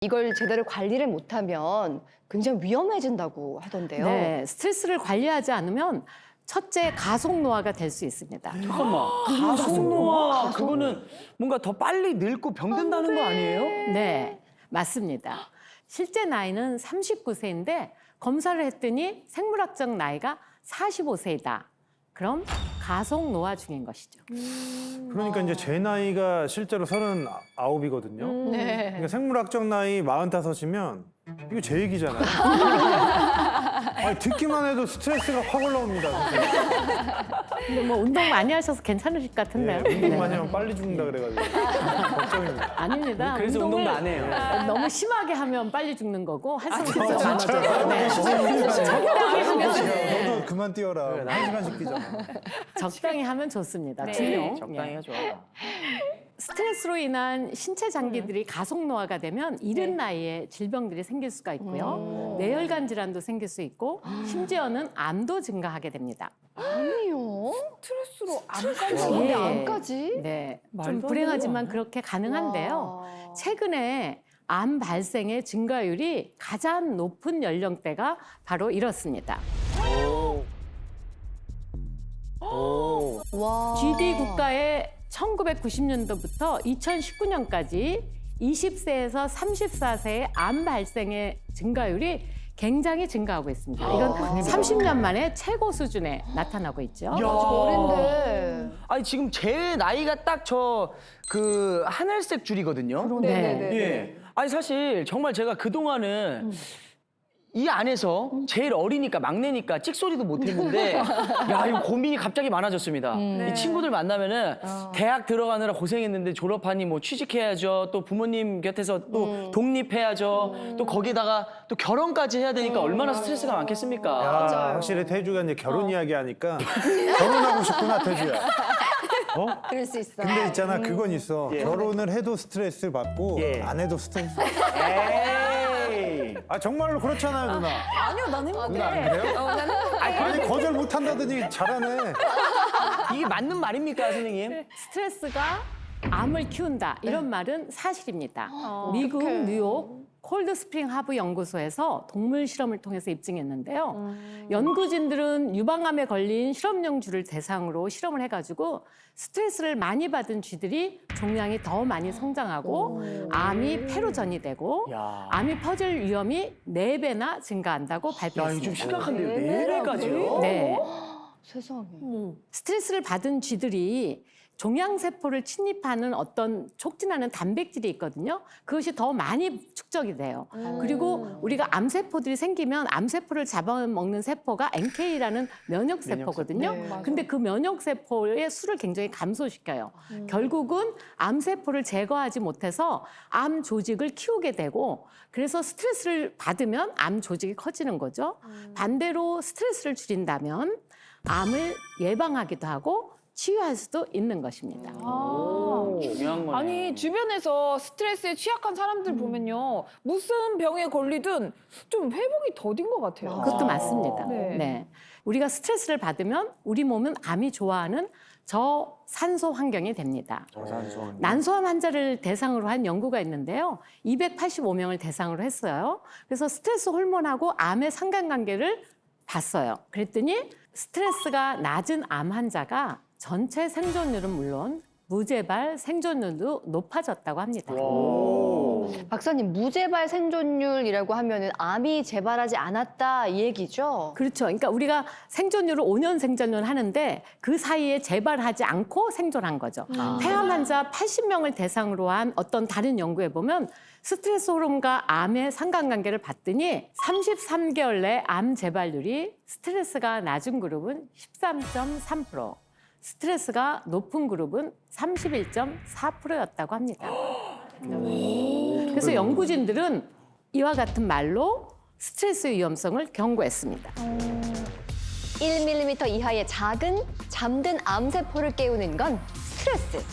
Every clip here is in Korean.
이걸 제대로 관리를 못하면 굉장히 위험해진다고 하던데요. 네, 스트레스를 관리하지 않으면 첫째 가속 노화가 될 수 있습니다. 잠깐만. 가속노화 그거는 뭔가 더 빨리 늙고 병든다는 거 아니에요? 네, 맞습니다. 실제 나이는 39세인데 검사를 했더니 생물학적 나이가 45세이다. 그럼 가속 노화 중인 것이죠. 그러니까 이제 제 나이가 실제로 39이거든요. 네. 그러니까 생물학적 나이 45이면 이거 제 얘기잖아요. 아니, 듣기만 해도 스트레스가 확 올라옵니다. 근데 뭐 운동 많이 하셔서 괜찮으실 것 같은데요. 네, 운동 많이 네. 하면 빨리 죽는다 그래가지고 걱정입니다. 아닙니다. 그래서 운동을 운동도 안 해요. 너무 심하게 하면 빨리 죽는 거고 할수록 진짜요? 적당히 하면 너도 그만 뛰어라. 그래, 1시간씩 뛰잖아. 적당히 하면 좋습니다. 네. 중요. 적당히 예. 해줘. 스트레스로 인한 신체 장기들이 가속 노화가 되면 이른 나이에 질병들이 생길 수가 있고요. 뇌혈관 질환도 생길 수 있고 심지어는 암도 증가하게 됩니다. 아니요. 스트레스로 스트레스로 예. 근데 암까지? 네, 말도 좀 안 불행하지만 되는 거 그렇게 가능한데요. 와. 최근에 암 발생의 증가율이 가장 높은 연령대가 바로 이렇습니다. 오. 와. GD 국가의 1990년도부터 2019년까지 20세에서 34세의 암 발생의 증가율이 굉장히 증가하고 있습니다. 이건 30년 만에 최고 수준에 나타나고 있죠. 야. 아직 어린데. 아니 지금 제 나이가 딱 저 그 하늘색 줄이거든요. 네네네. 예. 아니 사실 정말 제가 그 동안은 이 안에서 제일 어리니까 막내니까 찍소리도 못했는데 야 이거 고민이 갑자기 많아졌습니다. 이 친구들 만나면은 대학 들어가느라 고생했는데 졸업하니 뭐 취직해야죠. 또 부모님 곁에서 또 독립해야죠. 또 거기다가 또 결혼까지 해야 되니까 얼마나 스트레스가 많겠습니까? 야, 확실히 태주가 이제 결혼 이야기 하니까 결혼하고 싶구나, 태주야. 어? 그럴 수 있어. 근데 있잖아, 그건 있어. 예. 결혼을 해도 스트레스 받고 예. 안 해도 스트레스. 에이. 아 정말로 그렇잖아요, 누나. 아니요, 나는 누나 안 그래요? 아니 거절 못 한다더니 잘하네. 이게 맞는 말입니까, 선생님? 스트레스가 암을 키운다 이런 말은 사실입니다. 미국 뉴욕 콜드스프링 하브 연구소에서 동물 실험을 통해서 입증했는데요. 연구진들은 유방암에 걸린 실험용 쥐를 대상으로 실험을 해가지고 스트레스를 많이 받은 쥐들이 종양이 더 많이 성장하고 암이 폐로 전이되고 야. 암이 퍼질 위험이 4배나 증가한다고 야, 이거 좀 발표했습니다. 심각한데요. 네 네 배까지요? 네. 세상에. 스트레스를 받은 쥐들이 종양세포를 침입하는 어떤 촉진하는 단백질이 있거든요. 그것이 더 많이 축적이 돼요. 그리고 우리가 암세포들이 생기면 암세포를 잡아먹는 세포가 NK라는 면역세포거든요. 네, 맞아요. 근데 그 면역세포의 수를 굉장히 감소시켜요. 결국은 암세포를 제거하지 못해서 암 조직을 키우게 되고 그래서 스트레스를 받으면 암 조직이 커지는 거죠. 반대로 스트레스를 줄인다면 암을 예방하기도 하고 치유할 수도 있는 것입니다. 중요한 거네. 아니 주변에서 스트레스에 취약한 사람들 보면요 무슨 병에 걸리든 좀 회복이 더딘 것 같아요. 그것도 맞습니다. 네. 네. 우리가 스트레스를 받으면 우리 몸은 암이 좋아하는 저산소 환경이 됩니다. 난소암 환자를 대상으로 한 연구가 있는데요. 285명을 대상으로 했어요. 그래서 스트레스 호르몬하고 암의 상관관계를 봤어요. 그랬더니 스트레스가 낮은 암 환자가 전체 생존율은 물론 무재발 생존율도 높아졌다고 합니다. 박사님, 무재발 생존율이라고 하면은 암이 재발하지 않았다 이 얘기죠? 그렇죠. 그러니까 우리가 생존율을 5년 생존을 하는데 그 사이에 재발하지 않고 생존한 거죠. 폐암 환자 80명을 대상으로 한 어떤 다른 연구에 보면 스트레스 호르몬과 암의 상관관계를 봤더니 33개월 내 암 재발률이 스트레스가 낮은 그룹은 13.3%, 스트레스가 높은 그룹은 31.4%였다고 합니다. 그래서 연구진들은 이와 같은 말로 스트레스의 위험성을 경고했습니다. 1mm 이하의 작은 잠든 암세포를 깨우는 건 스트레스.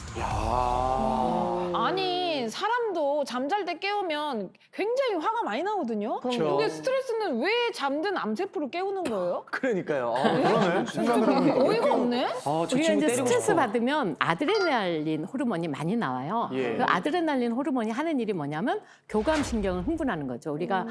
아니 아니 사람도 잠잘 때 깨우면 굉장히 화가 많이 나거든요. 그럼요. 근데 스트레스는 왜 잠든 암세포를 깨우는 거예요? 그러니까요. 그러네. 생각해보니까. 어이가 없네. 저 우리가 친구 이제 때리고 스트레스 싶어. 받으면 아드레날린 호르몬이 많이 나와요. 예. 그 아드레날린 호르몬이 하는 일이 뭐냐면 교감신경을 흥분하는 거죠. 우리가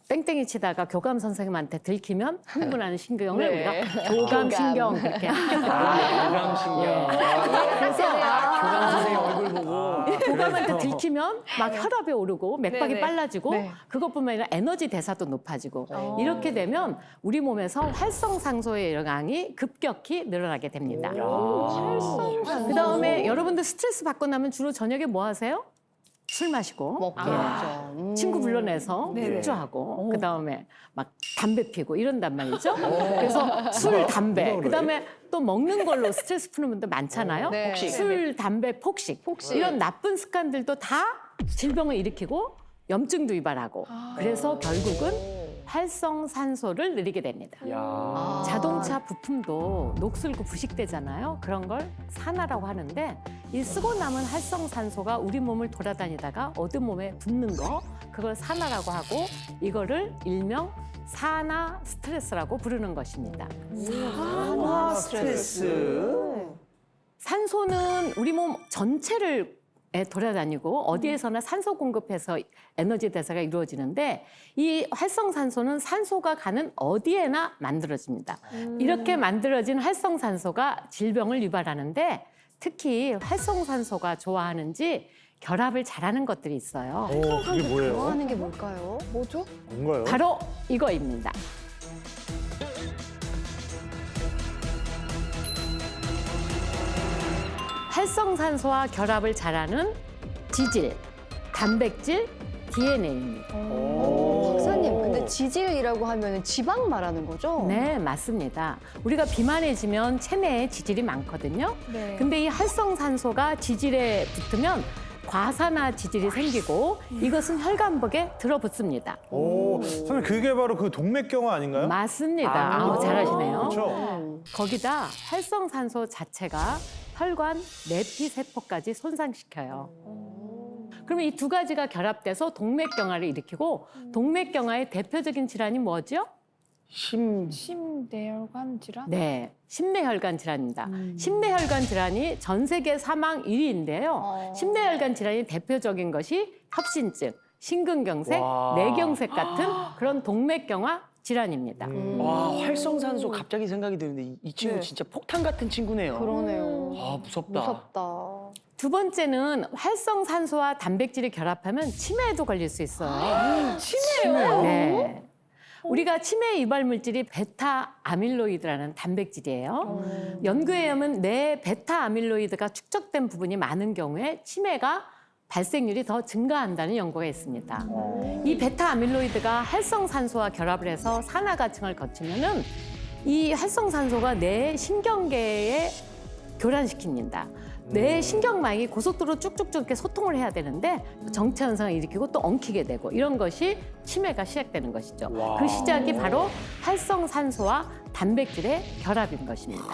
땡땡이 치다가 교감 선생님한테 들키면 흥분하는 신경을 네. 우리가 교감신경 그렇게 교감신경. 교감 선생님 얼굴 보고. 교감한테 들키면 막 혈압이 오르고 맥박이 네네. 빨라지고 네. 그것뿐만 아니라 에너지 대사도 높아지고 이렇게 되면 우리 몸에서 활성산소의 영향이 급격히 늘어나게 됩니다. 그다음에 여러분들 스트레스 받고 나면 주로 저녁에 뭐 하세요? 술 마시고 먹게 되죠. 친구 불러내서 네네. 폭주하고 그다음에 막 담배 피고 이런단 말이죠. 그래서 술, 담배, 누가 그래? 그다음에 또 먹는 걸로 스트레스 푸는 분들 많잖아요. 네. 폭식. 술, 담배, 폭식. 이런 나쁜 습관들도 다 질병을 일으키고 염증도 유발하고 그래서 결국은 활성산소를 늘리게 됩니다. 야. 자동차 부품도 녹슬고 부식되잖아요. 그런 걸 산화라고 하는데 이 쓰고 남은 활성산소가 우리 몸을 돌아다니다가 어느 몸에 붙는 거 그걸 산화라고 하고 이거를 일명 산화 스트레스라고 부르는 것입니다. 산화 스트레스. 산소는 우리 몸 전체를 돌아다니고 어디에서나 산소 공급해서 에너지 대사가 이루어지는데 이 활성산소는 산소가 가는 어디에나 만들어집니다. 이렇게 만들어진 활성산소가 질병을 유발하는데 특히 활성산소가 좋아하는지 결합을 잘하는 것들이 있어요. 그게 뭐예요? 좋아하는 게 뭘까요? 뭐죠? 뭔가요? 바로 이거입니다. 활성산소와 결합을 잘하는 지질, 단백질, DNA입니다. 박사님, 근데 지질이라고 하면 지방 말하는 거죠? 네, 맞습니다. 우리가 비만해지면 체내에 지질이 많거든요. 네. 근데 이 활성산소가 지질에 붙으면 과산화 지질이 생기고 이것은 혈관벽에 들어붙습니다. 선생님 그게 바로 그 동맥경화 아닌가요? 맞습니다. 아우, 잘하시네요. 그렇죠. 거기다 활성산소 자체가 혈관 내피 세포까지 손상시켜요. 그러면 이 두 가지가 결합돼서 동맥경화를 일으키고 동맥경화의 대표적인 질환이 뭐죠? 심대혈관 질환? 네, 심내혈관 질환입니다. 심내혈관 질환이 전 세계 사망 1위인데요. 심내혈관 질환이 대표적인 것이 협신증, 심근경색, 와. 뇌경색 같은 그런 동맥경화 질환입니다. 와, 활성산소 갑자기 생각이 드는데 이 친구 네. 진짜 폭탄 같은 친구네요. 그러네요. 아, 무섭다. 무섭다. 두 번째는 활성산소와 단백질이 결합하면 치매에도 걸릴 수 있어요. 치매요? 네. 우리가 치매 유발 물질이 베타 아밀로이드라는 단백질이에요. 연구에 의하면 뇌 베타 아밀로이드가 축적된 부분이 많은 경우에 치매가 발생률이 더 증가한다는 연구가 있습니다. 이 베타 아밀로이드가 활성산소와 결합을 해서 산화가층을 거치면은 이 활성산소가 뇌 신경계에 교란시킵니다. 뇌 신경망이 고속도로 쭉쭉쭉 이렇게 소통을 해야 되는데 정체 현상을 일으키고 또 엉키게 되고 이런 것이 치매가 시작되는 것이죠. 그 시작이 바로 활성산소와 단백질의 결합인 것입니다.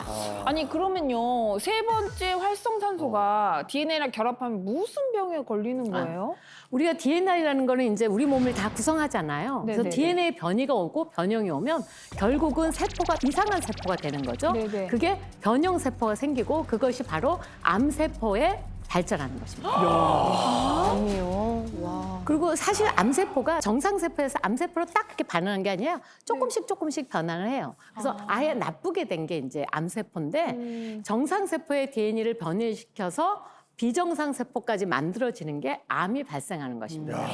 아니 그러면요 세 번째 활성산소가 DNA랑 결합하면 무슨 병에 걸리는 거예요? 우리가 DNA라는 거는 이제 우리 몸을 다 구성하잖아요. 그래서 네네네. DNA 변이가 오고 변형이 오면 결국은 세포가 이상한 세포가 되는 거죠. 네네. 그게 변형 세포가 생기고 그것이 바로 암세포에 발전하는 것입니다. 아니요. 와. 그리고 사실 암세포가 정상세포에서 암세포로 딱 이렇게 반응한 게 아니라 조금씩 변화를 해요. 그래서 아예 나쁘게 된 게 이제 암세포인데 정상세포의 DNA를 변이시켜서 비정상세포까지 만들어지는 게 암이 발생하는 것입니다.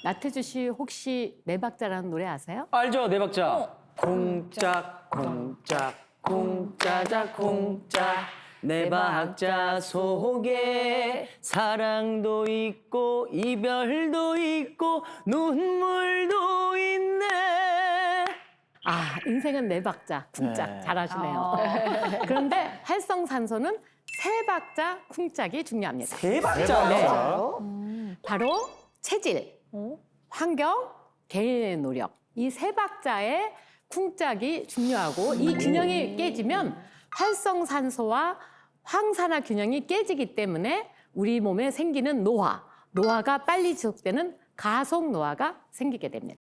나태주 씨 혹시 네 박자라는 노래 아세요? 알죠, 네 박자. 콩짝, 콩짝, 콩짜자, 콩짝. 네 박자 속에 사랑도 있고 이별도 있고 눈물도 있네. 아, 인생은 네 박자, 쿵짝. 네. 잘하시네요. 그런데 활성산소는 세 박자, 쿵짝이 중요합니다. 세 박자. 네. 진짜요? 바로 체질, 환경, 개인의 노력. 이 세 박자의 쿵짝이 중요하고 이 균형이 깨지면 활성산소와 황산화 균형이 깨지기 때문에 우리 몸에 생기는 노화, 노화가 빨리 지속되는 가속 노화가 생기게 됩니다.